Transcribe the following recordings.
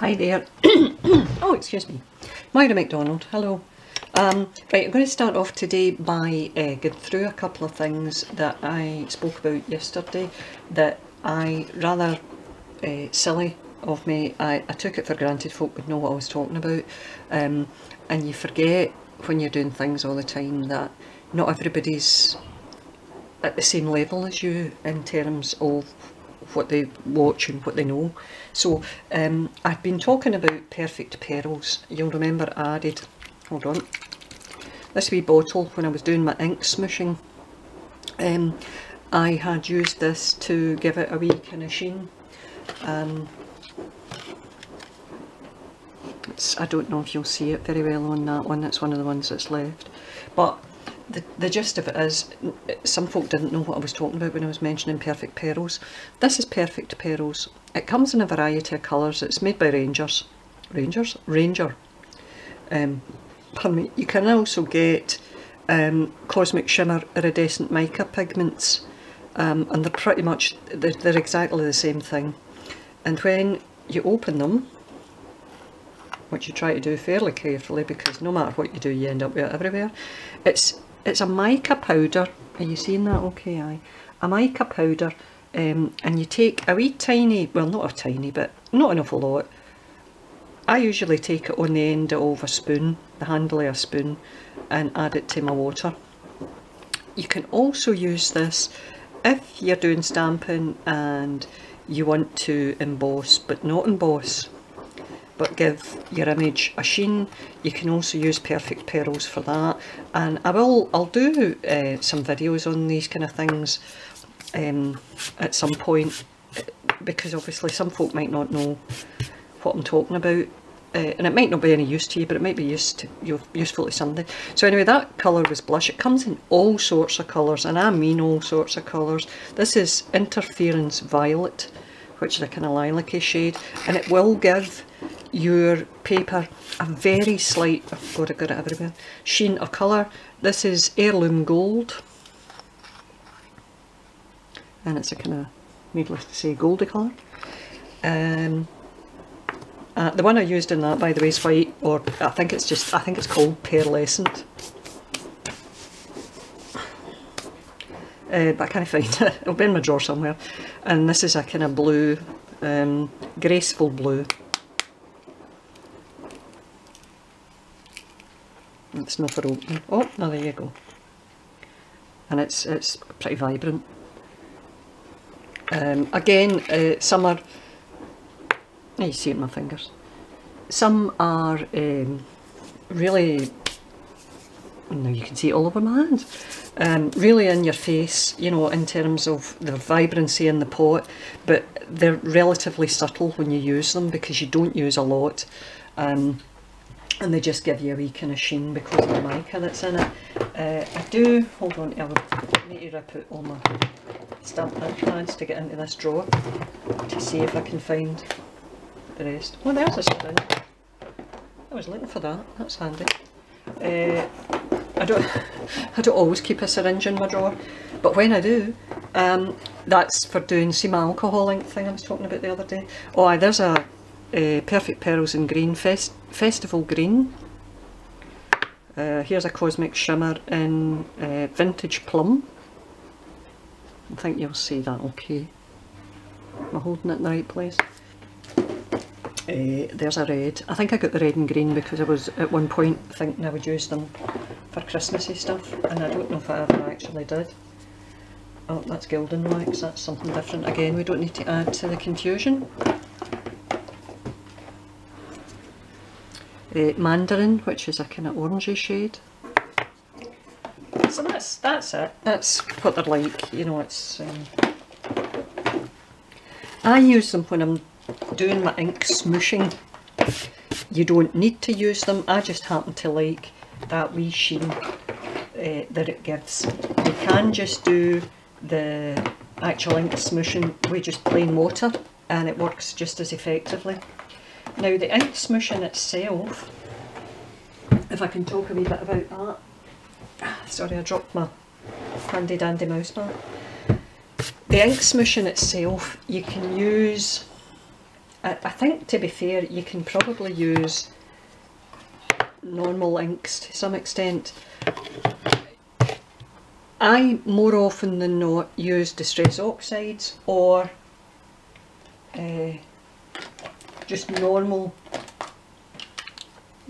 Hi there. Oh, excuse me. Moira McDonald, hello. Right, I'm going to start off today by going through a couple of things that I spoke about yesterday that I, rather silly of me, I took it for granted folk would know what I was talking about, and you forget when you're doing things all the time that not everybody's at the same level as you in terms of what they watch and what they know. So I've been talking about perfect pearls. You'll remember I added, hold on, this wee bottle when I was doing my ink smooshing. I had used this to give it a wee kind of sheen. I don't know if you'll see it very well on that one, it's one of the ones that's left. But the gist of it is, some folk didn't know what I was talking about when I was mentioning perfect pearls. This is perfect pearls. It comes in a variety of colours. It's made by Ranger. Pardon me. You can also get cosmic shimmer iridescent mica pigments, and they're pretty much, they're exactly the same thing. And when you open them, which you try to do fairly carefully because no matter what you do you end up with it everywhere, it's a mica powder. Are you seeing that okay? Aye. A mica powder, and you take a wee tiny, well not a tiny, but not an awful lot. I usually take it on the end of a spoon, the handle of a spoon, and add it to my water. You can also use this if you're doing stamping and you want to emboss, but not emboss, but give your image a sheen. You can also use perfect pearls for that, and I'll do some videos on these kind of things at some point, because obviously some folk might not know what I'm talking about, and it might not be any use to you, but it might be useful to somebody. So anyway, that colour was blush. It comes in all sorts of colours, and I mean all sorts of colours. This is Interference Violet, which is a kind of lilac-y shade, and it will give your paper a very slight, oh god, I got it everywhere, sheen of colour. This is Heirloom Gold, and it's a kind of, needless to say, goldy colour. The one I used in that, by the way, is white, or I think it's called Pearlescent. But I can't find it. It'll be in my drawer somewhere. And this is a kind of blue, graceful blue. It's not for opening. Oh, no, there you go. And it's pretty vibrant. Again, some are, you see it in my fingers. Some are really, now you can see it all over my hands. Really in your face, you know, in terms of the vibrancy in the pot, but they're relatively subtle when you use them because you don't use a lot, and they just give you a wee kind of sheen because of the mica that's in it. I do, hold on, I need to rip out all my stamp pads to get into this drawer to see if I can find the rest. Oh, there's a syringe. I was looking for that, that's handy. I don't always keep a syringe in my drawer, but when I do, that's for doing, see my alcohol ink thing I was talking about the other day. Oh aye, there's a Perfect Pearls in Green, Festival Green. Here's a Cosmic Shimmer in Vintage Plum. I think you'll see that okay. Am I holding it in the right place? There's a red. I think I got the red and green because I was at one point thinking I would use them for Christmassy stuff, and I don't know if I ever actually did. Oh, that's Gildan wax, that's something different. Again, we don't need to add to the confusion. Mandarin, which is a kind of orangey shade. So that's it. That's what they're like, you know. It's I use them when I'm doing my ink smooshing. You don't need to use them, I just happen to like that wee sheen that it gives. You can just do the actual ink smooshing with just plain water and it works just as effectively. Now the ink smooshing itself, if I can talk a wee bit about that. Sorry, I dropped my handy dandy mouse mat. The ink smooshing itself, you can use I think, to be fair, you can probably use normal inks to some extent. I more often than not use Distress Oxides or just normal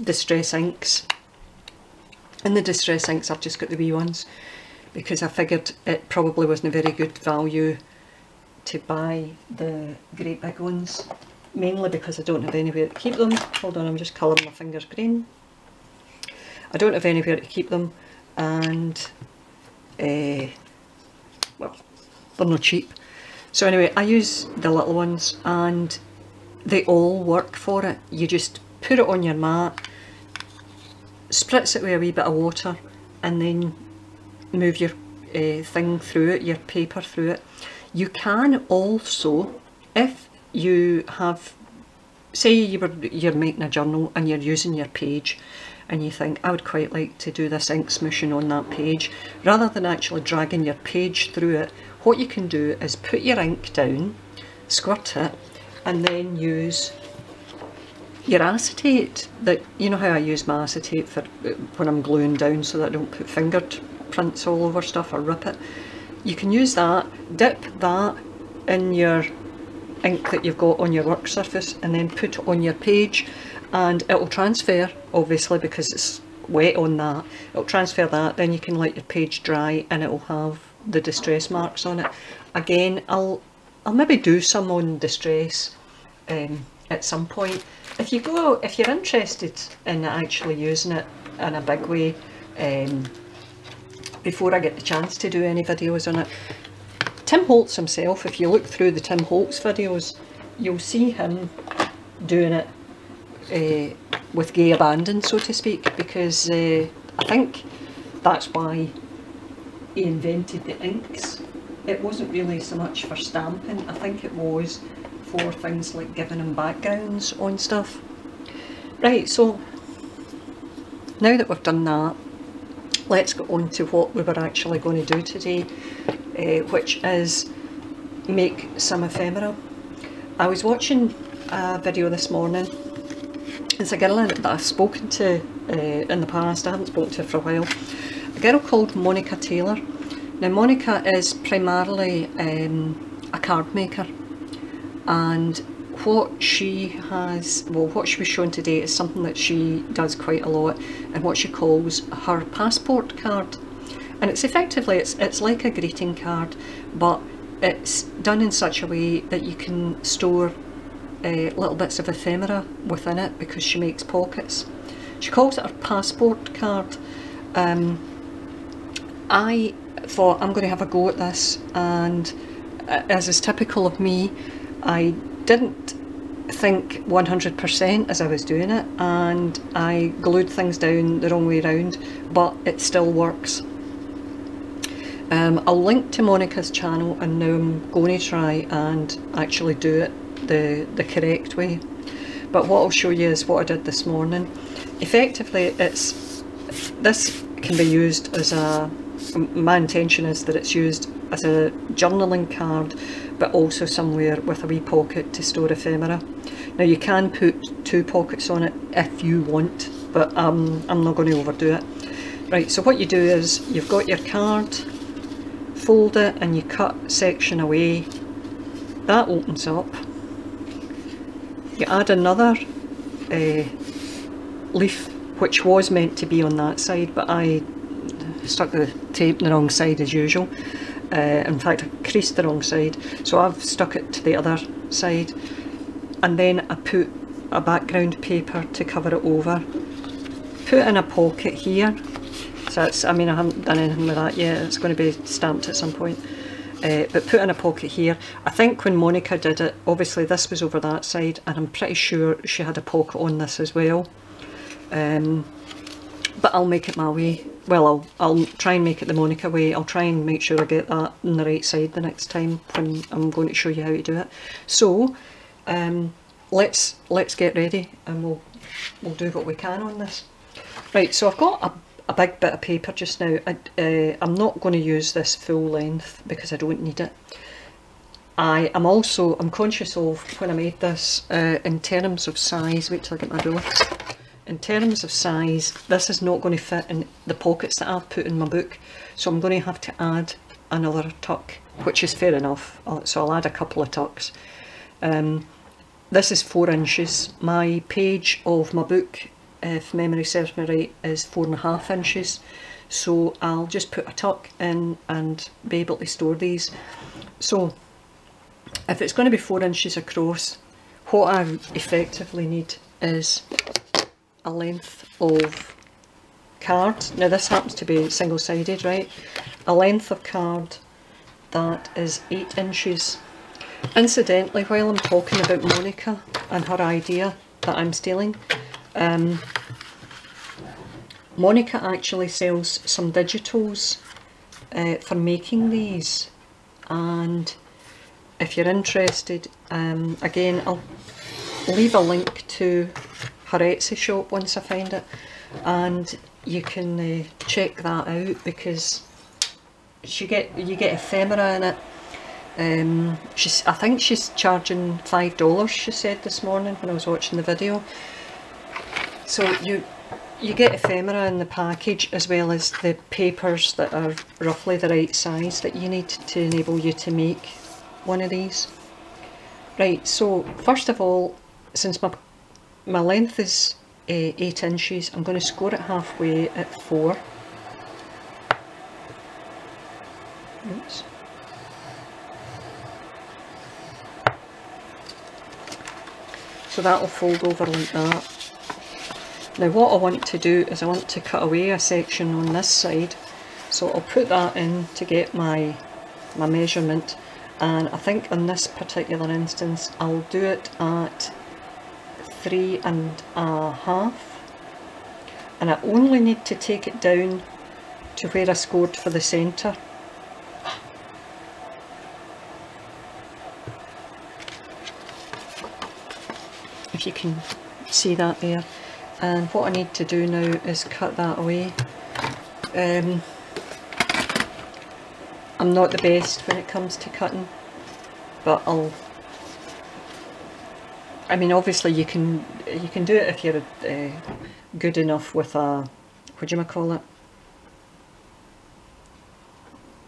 Distress inks. In the Distress inks I've just got the wee ones because I figured it probably wasn't a very good value to buy the great big ones, mainly because I don't have anywhere to keep them. Hold on, I'm just colouring my fingers green. I don't have anywhere to keep them, and well, they're not cheap. So anyway, I use the little ones and they all work for it. You just put it on your mat, spritz it with a wee bit of water, and then move your thing through it, your paper through it. You can also, if you have, say you're making a journal and you're using your page and you think, I would quite like to do this ink smooshing on that page, rather than actually dragging your page through it, what you can do is put your ink down, squirt it, and then use your acetate. That, you know how I use my acetate for when I'm gluing down so that I don't put fingerprints all over stuff or rip it. You can use that, dip that in your ink that you've got on your work surface, and then put it on your page, and it will transfer, obviously, because it's wet on that. It'll transfer that, then you can let your page dry and it will have the distress marks on it. Again, I'll maybe do some on distress at some point. If you're interested in actually using it in a big way, before I get the chance to do any videos on it, Tim Holtz himself, if you look through the Tim Holtz videos, you'll see him doing it with gay abandon, so to speak, because I think that's why he invented the inks. It wasn't really so much for stamping, I think it was for things like giving him backgrounds on stuff. Right, so now that we've done that, let's get on to what we were actually going to do today, which is make some ephemera. I was watching a video this morning. It's a girl that I've spoken to in the past. I haven't spoken to her for a while. A girl called Monica Taylor. Now Monica is primarily a card maker, and what she was shown today is something that she does quite a lot, and what she calls her passport card. And it's effectively, it's like a greeting card, but it's done in such a way that you can store little bits of ephemera within it, because she makes pockets. She calls it her passport card. I thought, I'm going to have a go at this, and as is typical of me, I didn't think 100% as I was doing it, and I glued things down the wrong way around, but it still works. I'll link to Monica's channel, and now I'm going to try and actually do it the correct way. But what I'll show you is what I did this morning. Effectively, this can be used as my intention is that it's used as a journaling card, but also somewhere with a wee pocket to store ephemera. Now you can put 2 pockets on it if you want, but I'm not going to overdo it. Right, so what you do is you've got your card, fold it, and you cut section away. That opens up. You add another leaf, which was meant to be on that side, but I stuck the tape on the wrong side as usual. In fact, I creased the wrong side, so I've stuck it to the other side, and then I put a background paper to cover it over. Put in a pocket here. So it's, I mean, I haven't done anything with that yet, it's going to be stamped at some point. But put in a pocket here. I think when Monica did it, obviously this was over that side, and I'm pretty sure she had a pocket on this as well. But I'll make it my way. Well, I'll try and make it the Monica way. I'll try and make sure I get that on the right side the next time when I'm going to show you how to do it. So let's get ready, and we'll do what we can on this. Right, so I've got a big bit of paper just now. I'm not going to use this full length because I don't need it. I'm conscious of when I made this, in terms of size, wait till I get my ruler. In terms of size, this is not going to fit in the pockets that I've put in my book, so I'm going to have to add another tuck, which is fair enough, so I'll add a couple of tucks. This is 4 inches. My page of my book, if memory serves me right, is 4.5 inches, so I'll just put a tuck in and be able to store these. So if it's going to be 4 inches across, what I effectively need is a length of card. Now this happens to be single-sided, right? A length of card that is 8 inches. Incidentally, while I'm talking about Monica and her idea that I'm stealing, Monica actually sells some digitals for making these, and if you're interested, again, I'll leave a link to her Etsy shop once I find it, and you can check that out, because you get ephemera in it. I think she's charging $5, she said this morning when I was watching the video. So you get ephemera in the package, as well as the papers that are roughly the right size that you need to enable you to make one of these. Right, so first of all, since my length is 8 inches, I'm going to score it halfway at 4. Oops. So that'll fold over like that. Now what I want to do is I want to cut away a section on this side, so I'll put that in to get my measurement, and I think in this particular instance I'll do it at 3.5, and I only need to take it down to where I scored for the centre. If you can see that there. And what I need to do now is cut that away. I'm not the best when it comes to cutting, but I mean, obviously you can do it if you're good enough with a, what do you call it?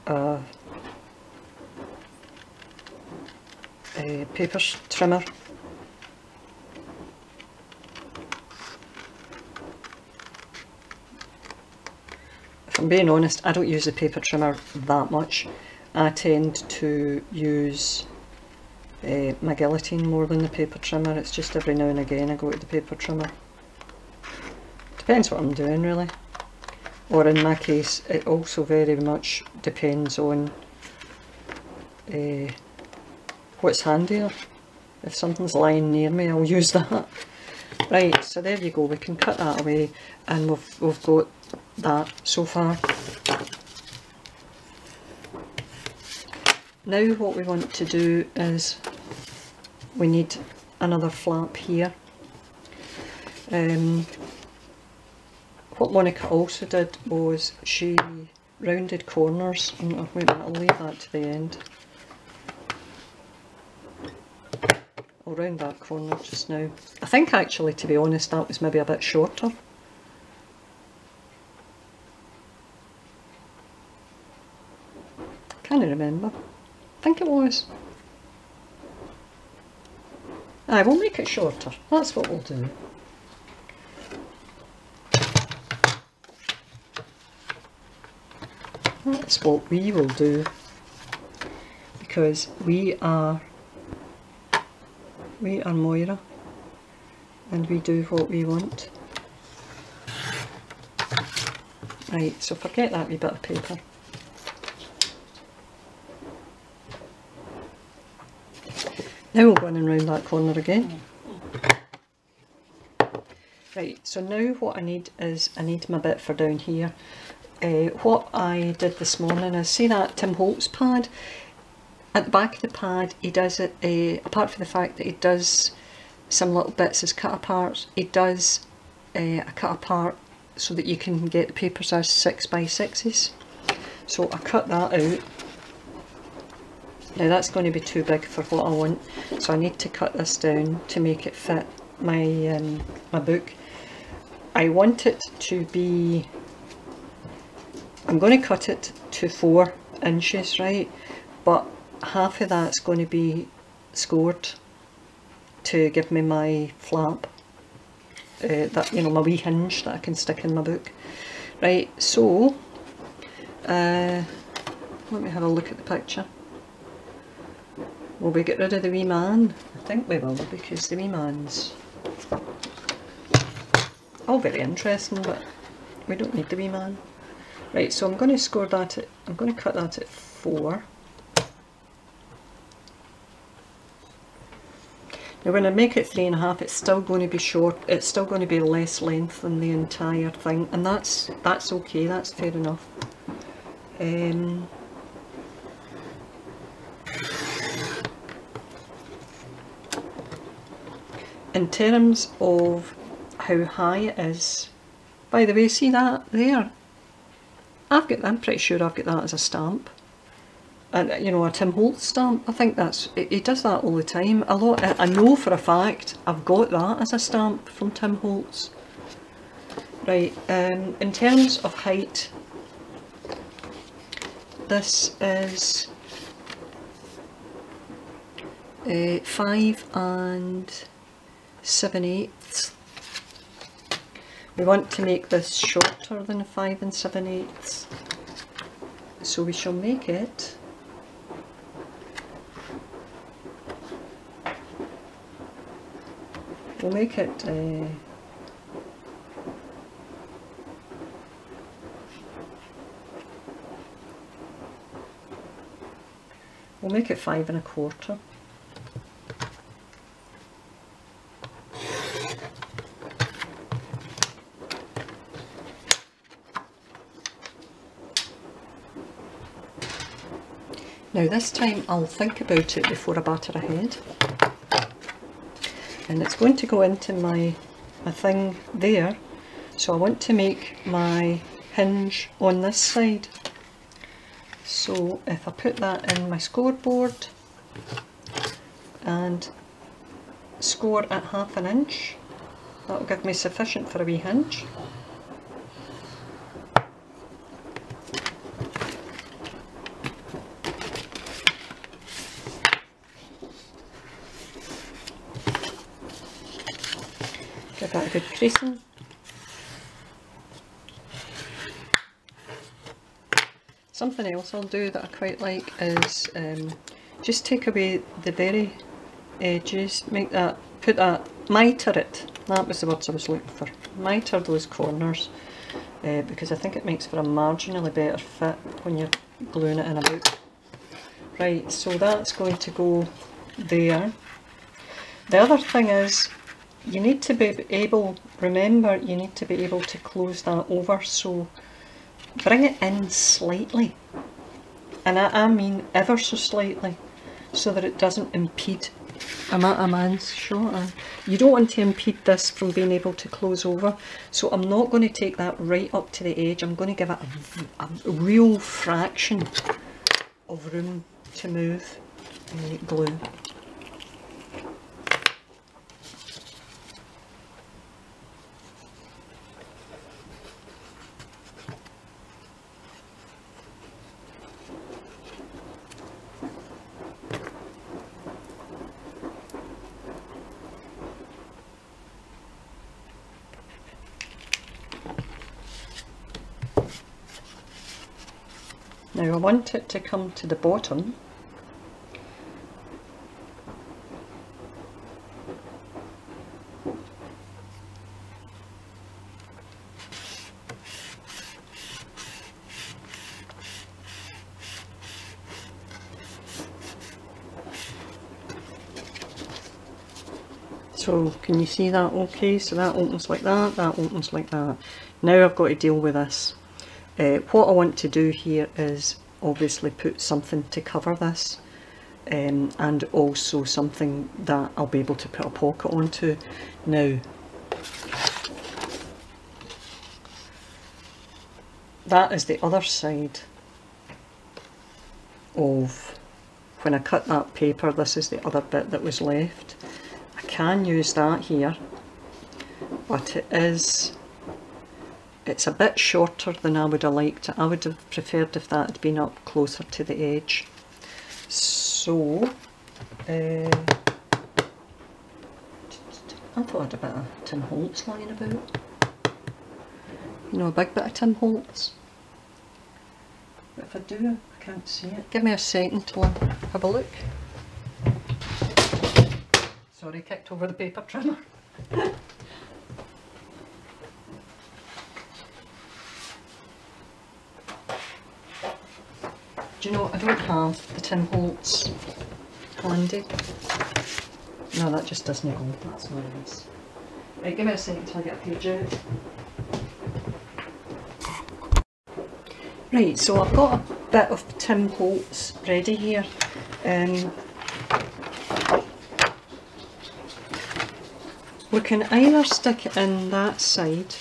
A paper trimmer. If I'm being honest, I don't use the paper trimmer that much. I tend to use my guillotine more than the paper trimmer. It's just every now and again I go to the paper trimmer. Depends what I'm doing, really. Or in my case, it also very much depends on what's handier. If something's lying near me, I'll use that. Right, so there you go, we can cut that away, and we've got that so far. Now what we want to do is we need another flap here. What Monica also did was she rounded corners. Wait a minute, I'll leave that to the end. I'll round that corner just now. I think actually, to be honest, that was maybe a bit shorter. Can't remember. I think it was. Aye, we'll make it shorter. That's what we'll do. That's what we will do, because we are Moira, and we do what we want. Right, so forget that wee bit of paper. Now we'll go in and round that corner again. Right, so now what I need is, I need my bit for down here. What I did this morning is, see that Tim Holtz pad? At the back of the pad he does it, apart from the fact that he does some little bits as cut aparts, he does a cut apart so that you can get the papers as 6x6s. So I cut that out. Now that's going to be too big for what I want, so I need to cut this down to make it fit my my book. I want it to be, I'm going to cut it to 4 inches, right, but half of that's going to be scored to give me my flap, that, you know, my wee hinge that I can stick in my book. Right, so let me have a look at the picture. Will we get rid of the wee man? I think we will, because the wee man's all very interesting, but we don't need the wee man. Right, so I'm going to score that at, I'm going to cut that at 4. Now when I make it 3.5, it's still going to be short, it's still going to be less length than the entire thing, and that's okay, that's fair enough. In terms of how high it is, by the way, see that there? I'm pretty sure I've got that as a stamp. And you know, a Tim Holtz stamp. I think that's, he does that all the time. I know for a fact I've got that as a stamp from Tim Holtz. Right, in terms of height, this is 5 7/8. We want to make this shorter than 5 7/8, so we shall make it we'll make it 5 1/4. Now this time I'll think about it before I batter ahead, and it's going to go into my thing there, so I want to make my hinge on this side. So if I put that in my scoreboard and score at 1/2 inch, that'll give me sufficient for a wee hinge. Give that a good creasing. Something else I'll do that I quite like is just take away the very edges, make that, put that, mitre it, that was the words I was looking for, mitre those corners, because I think it makes for a marginally better fit when you're gluing it in a book. Right, so that's going to go there. The other thing is, you need to be able, remember, you need to be able to close that over, so bring it in slightly, and I mean ever so slightly, so that it doesn't impede. I'm at a man's shot. You don't want to impede this from being able to close over, so I'm not going to take that right up to the edge. I'm going to give it a real fraction of room to move glue. Now I want it to come to the bottom, so can you see that okay? So that opens like that, that opens like that. Now I've got to deal with this. What I want to do here is obviously put something to cover this, and also something that I'll be able to put a pocket onto. Now that is the other side of when I cut that paper, this is the other bit that was left. I can use that here, but it's a bit shorter than I would have liked. I would have preferred if that had been up closer to the edge. So I thought I had a bit of Tim Holtz lying about. You know, a big bit of Tim Holtz. But if I do, I can't see it. Give me a second till I have a look. Sorry, kicked over the paper trimmer. Do you know, I don't have the Tim Holtz handy. No, that just doesn't go. That's what it is. Right, give me a second till I get a page out. Right, so I've got a bit of Tim Holtz ready here. We can either stick it in that side,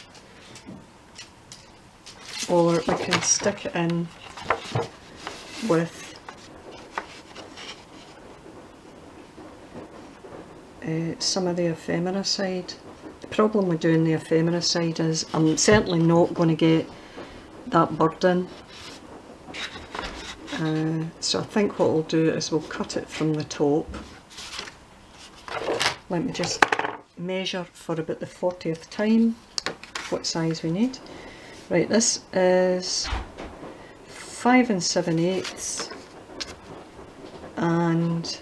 or we can stick it in with some of the ephemera side. The problem with doing the ephemera side is I'm certainly not going to get that bird in. So I think what we'll do is we'll cut it from the top. Let me just measure for about the 40th time what size we need. Right, this is 5 7/8, and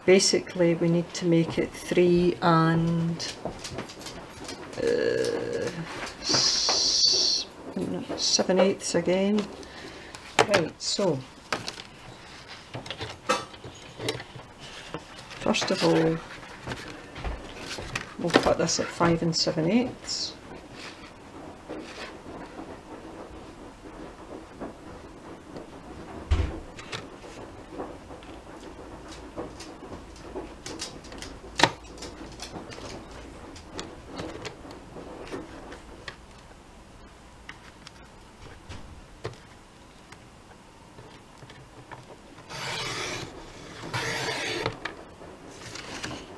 basically we need to make it 3 7/8 again. Right, so first of all we'll cut this at 5 7/8.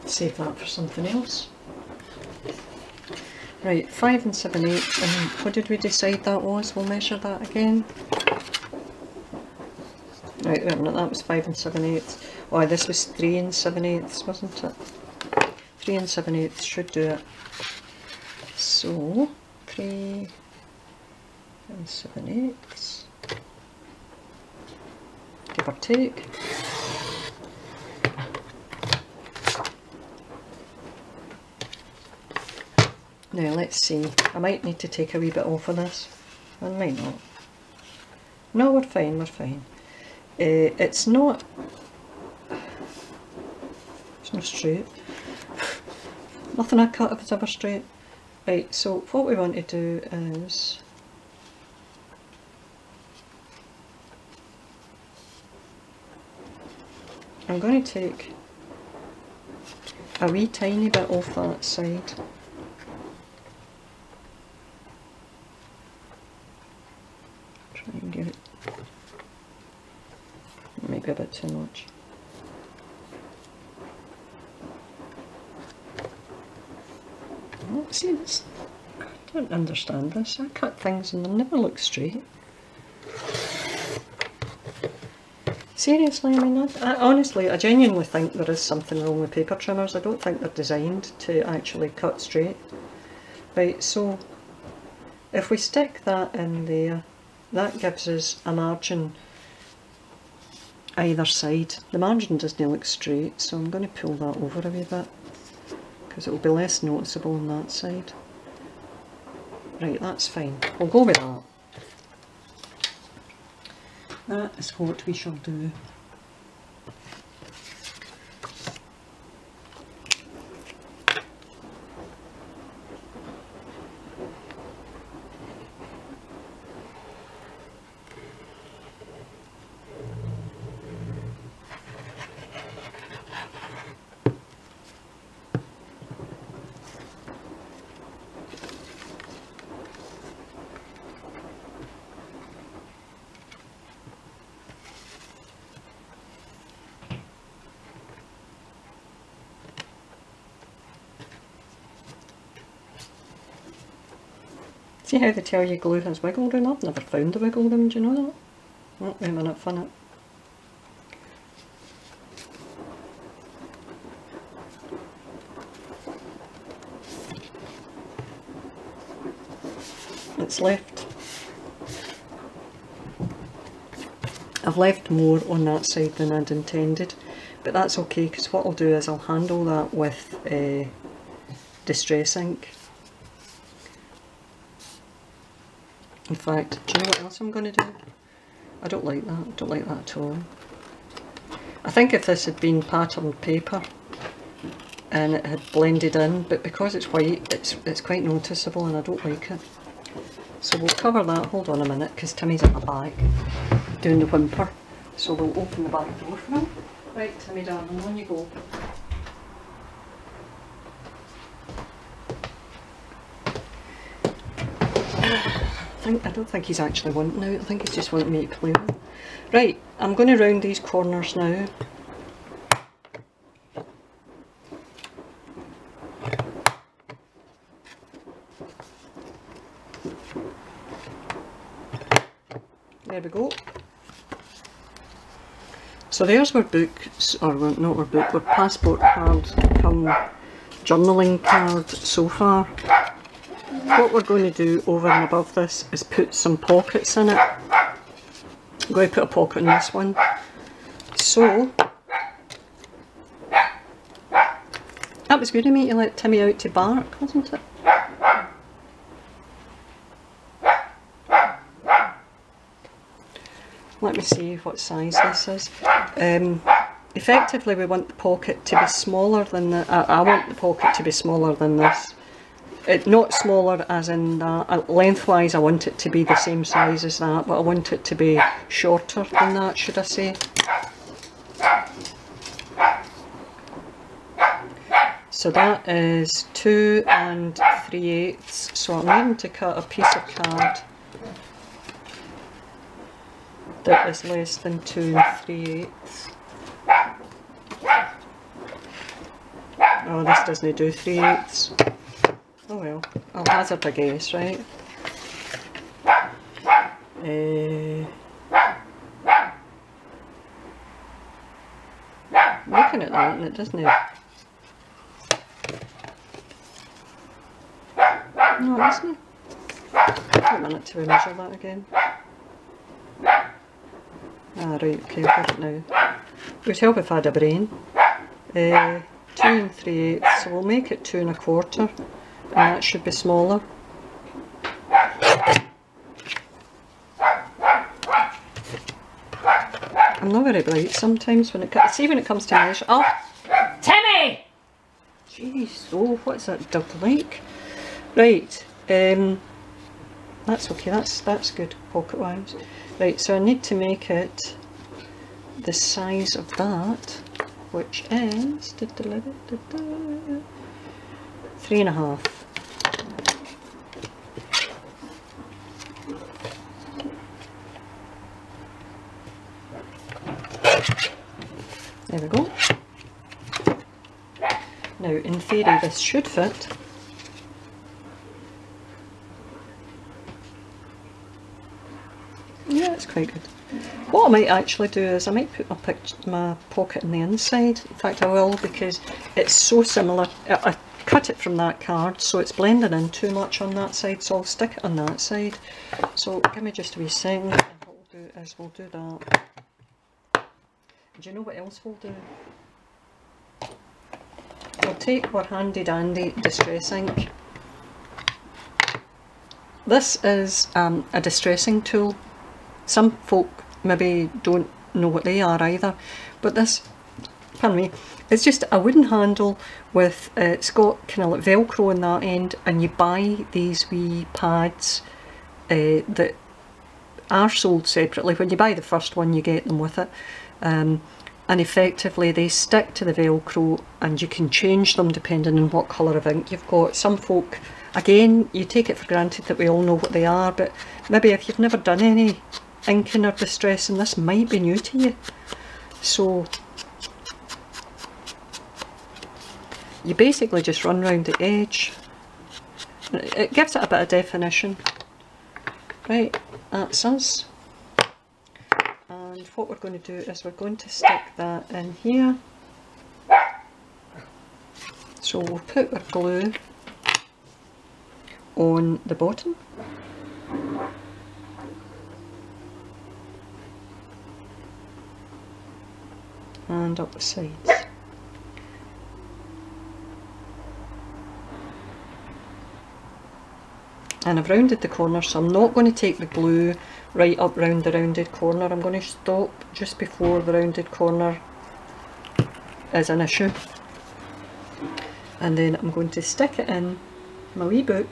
Save that for something else. Right, 5 7/8, and what did we decide that was? We'll measure that again. Right, wait a minute, that was 5 7/8. Oh, this was 3 7/8, wasn't it? 3 7/8 should do it. So, 3 7/8, give or take. Now let's see, I might need to take a wee bit off of this, I might not. No, we're fine, we're fine. It's not straight. Nothing I cut is ever straight. Right, so what we want to do is I'm going to take a wee tiny bit off that side. And give it maybe a bit too much. Oh, see this? I don't understand this. I cut things and they never look straight. Seriously, I mean, honestly, I genuinely think there is something wrong with paper trimmers. I don't think they're designed to actually cut straight. Right, so if we stick that in there, that gives us a margin either side. The margin doesn't look straight, so I'm going to pull that over a wee bit because it will be less noticeable on that side. Right, that's fine. We'll go with that. That is what we shall do. See how they tell you glue has wiggle room? I've never found the wiggle room, do you know that? Oh, wait a minute, fun it. It's left. I've left more on that side than I'd intended, but that's okay because what I'll do is I'll handle that with distress ink. In fact, do you know what else I'm going to do? I don't like that. I don't like that at all. I think if this had been patterned paper and it had blended in, but because it's white, it's quite noticeable and I don't like it. So we'll cover that. Hold on a minute, because Timmy's at my back doing the whimper. So we'll open the back door for him. Right, Timmy darling, on you go. I don't think he's actually wanting out. I think he's just wanting me to play with him. Right, I'm going to round these corners now. There we go. So there's our books, or not our book, our passport card come journaling card so far. What we're going to do over and above this is put some pockets in it. I'm going to put a pocket in this one. So, that was good of me to let Timmy out to bark, wasn't it? Let me see what size this is. Effectively we want the pocket to be smaller than the... I want the pocket to be smaller than this. Not smaller as in that. Lengthwise I want it to be the same size as that, but I want it to be shorter than that, should I say. So that is 2 3/8, so I'm needing to cut a piece of card that is less than 2 3/8. Oh, this doesn't do 3/8. Oh well, I'll hazard a guess, right? Looking at that and it doesn't. No, it isn't. Wait a minute to measure that again. Ah, right, okay, I've got it now. It would help if I had a brain. 2 3/8, so we'll make it 2 1/4, and that should be smaller. I'm not very bright sometimes when it comes. See, when it comes to measure. Oh, Timmy! Jeez, oh, what's that dog like? Right, that's okay. That's good pocket wise. Right, so I need to make it the size of that, which is 3.5. There we go. Now, in theory, this should fit. Yeah, it's quite good. What I might actually do is I might put my pocket in the inside. In fact, I will, because it's so similar. I cut it from that card, so it's blending in too much on that side, so I'll stick it on that side. So give me just a wee second, and what we'll do is we'll do that. Do you know what else we'll do? We'll take our handy dandy distress ink. This is a distressing tool. Some folk maybe don't know what they are either, but this, pardon me, it's just a wooden handle with, it's got kind of like velcro on that end, and you buy these wee pads that are sold separately. When you buy the first one you get them with it, and effectively they stick to the velcro and you can change them depending on what colour of ink you've got. Some folk, again, you take it for granted that we all know what they are, but maybe if you've never done any inking or distressing, this might be new to you. So you basically just run round the edge. It gives it a bit of definition. Right, that's us. And what we're going to do is we're going to stick that in here. So we'll put our glue on the bottom. And up the sides. And I've rounded the corner, so I'm not going to take the glue right up round the rounded corner. I'm going to stop just before the rounded corner is an issue. And then I'm going to stick it in my wee book,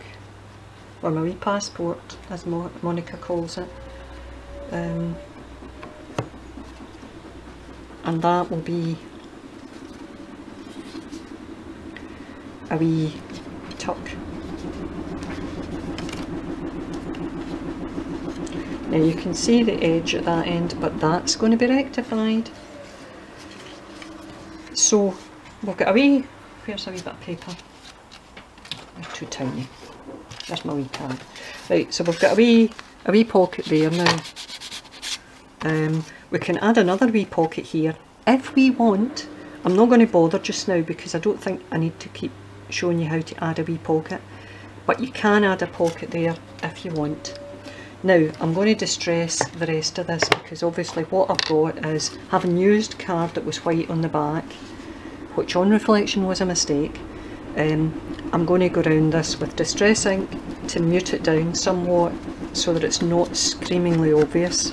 or my wee passport as Monica calls it. And that will be a wee tuck. Now you can see the edge at that end, but that's going to be rectified. So we've got a wee, where's a wee bit of paper? They're too tiny. There's my wee card. Right, so we've got a wee pocket there now. We can add another wee pocket here if we want. I'm not going to bother just now because I don't think I need to keep showing you how to add a wee pocket, but you can add a pocket there if you want. Now I'm going to distress the rest of this because obviously what I've got is, having used card that was white on the back, which on reflection was a mistake, I'm going to go around this with distress ink to mute it down somewhat so that it's not screamingly obvious.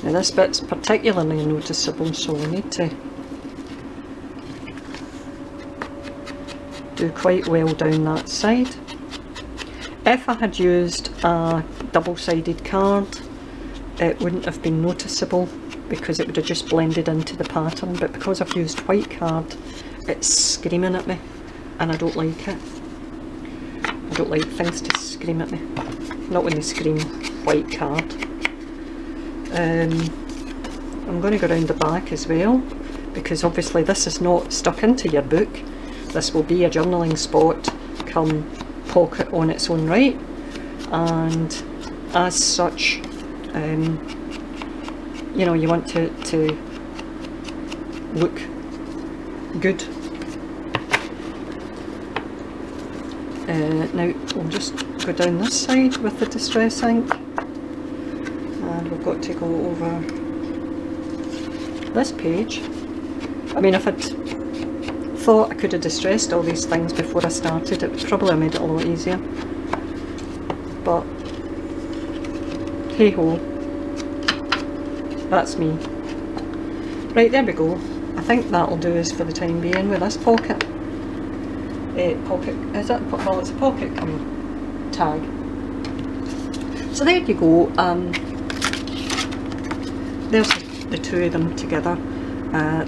Now this bit's particularly noticeable, so I need to do quite well down that side. If I had used a double-sided card, it wouldn't have been noticeable because it would have just blended into the pattern, but because I've used white card, it's screaming at me and I don't like it. I don't like things to scream at me, not when they scream white card. I'm going to go around the back as well because obviously this is not stuck into your book. This will be a journaling spot come pocket on its own right, and as such you know, you want to look good. Now we'll just go down this side with the distress ink, and we've got to go over this page. I mean, if I'd thought I could have distressed all these things before I started, it would probably have made it a lot easier, but hey ho, that's me. Right, there we go. I think that'll do us for the time being with this pocket. Pocket, is it? Well, it's a pocket tag. So there you go. There's the two of them together.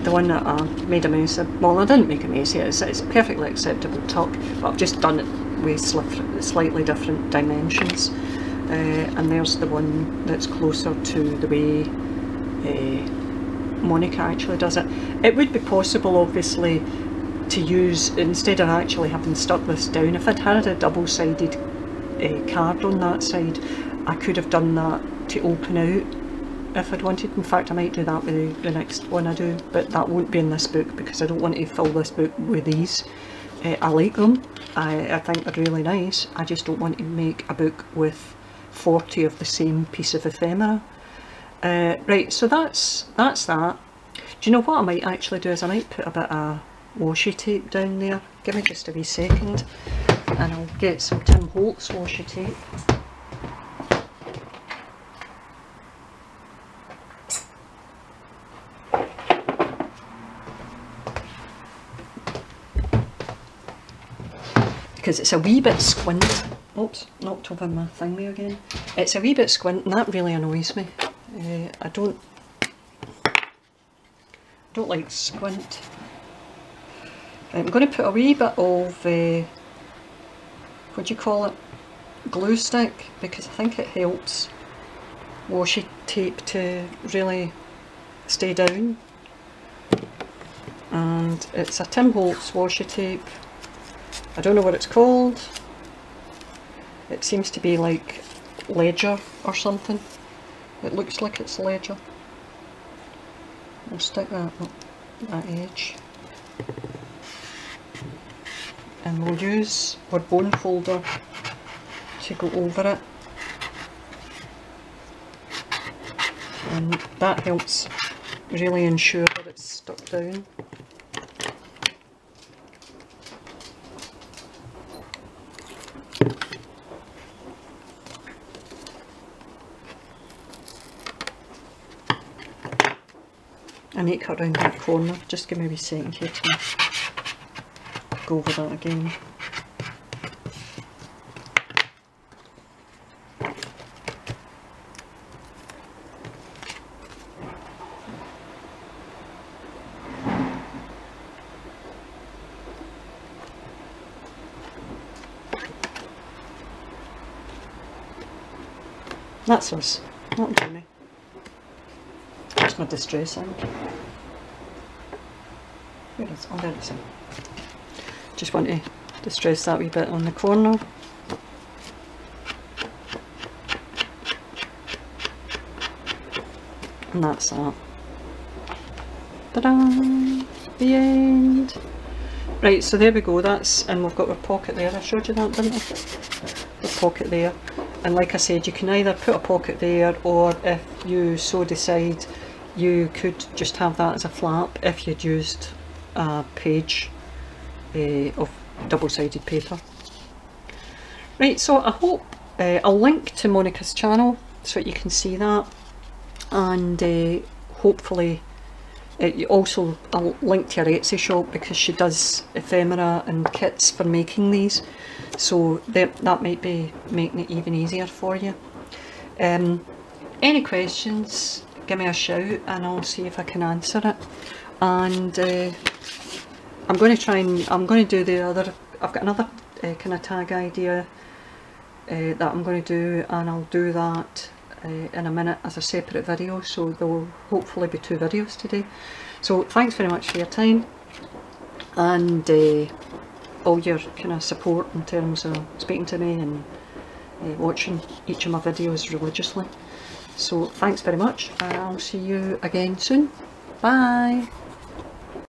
The one that I made a mess of, well, I didn't make a mess of it, it's a perfectly acceptable tuck, but I've just done it with slightly different dimensions. And there's the one that's closer to the way Monica actually does it. It would be possible, obviously, to use, instead of actually having stuck this down, if I'd had a double-sided card on that side, I could have done that to open out if I'd wanted. In fact, I might do that with the next one I do, but that won't be in this book because I don't want to fill this book with these. I like them, I think they're really nice, I just don't want to make a book with 40 of the same piece of ephemera. Right, so that's that. Do you know what I might actually do is I might put a bit of washi tape down there. Give me just a wee second and I'll get some Tim Holtz washi tape. Because it's a wee bit squint. Oops, knocked over my thingy again. It's a wee bit squint and that really annoys me. I don't like squint. I'm going to put a wee bit of, what do you call it, glue stick, because I think it helps washi tape to really stay down. and it's a Tim Holtz washi tape. I don't know what it's called. It seems to be like ledger or something. It looks like it's ledger. We'll stick that up that edge, and we'll use our bone folder to go over it, and that helps really ensure that it's stuck down. I need to cut around that corner. Just give me a wee second here to go over that again. That's us. That'll do me. That's my distress ink. Where is it? Oh, there it is. Just want to distress that wee bit on the corner. And that's that. Ta-da! The end! Right, so there we go, that's, and we've got our pocket there. I showed you that, didn't I? The pocket there. And like I said, you can either put a pocket there, or if you so decide, you could just have that as a flap if you'd used a page of double-sided paper. Right, so I hope I'll link to Monica's channel so that you can see that, and hopefully also I'll link to her Etsy shop, because she does ephemera and kits for making these, so that might be making it even easier for you. Any questions, give me a shout and I'll see if I can answer it. And I'm going to do the other, I've got another kind of tag idea that I'm going to do, and I'll do that in a minute as a separate video, so there will hopefully be 2 videos today. So thanks very much for your time, and all your kind of support in terms of speaking to me and watching each of my videos religiously. So thanks very much, and I'll see you again soon. Bye!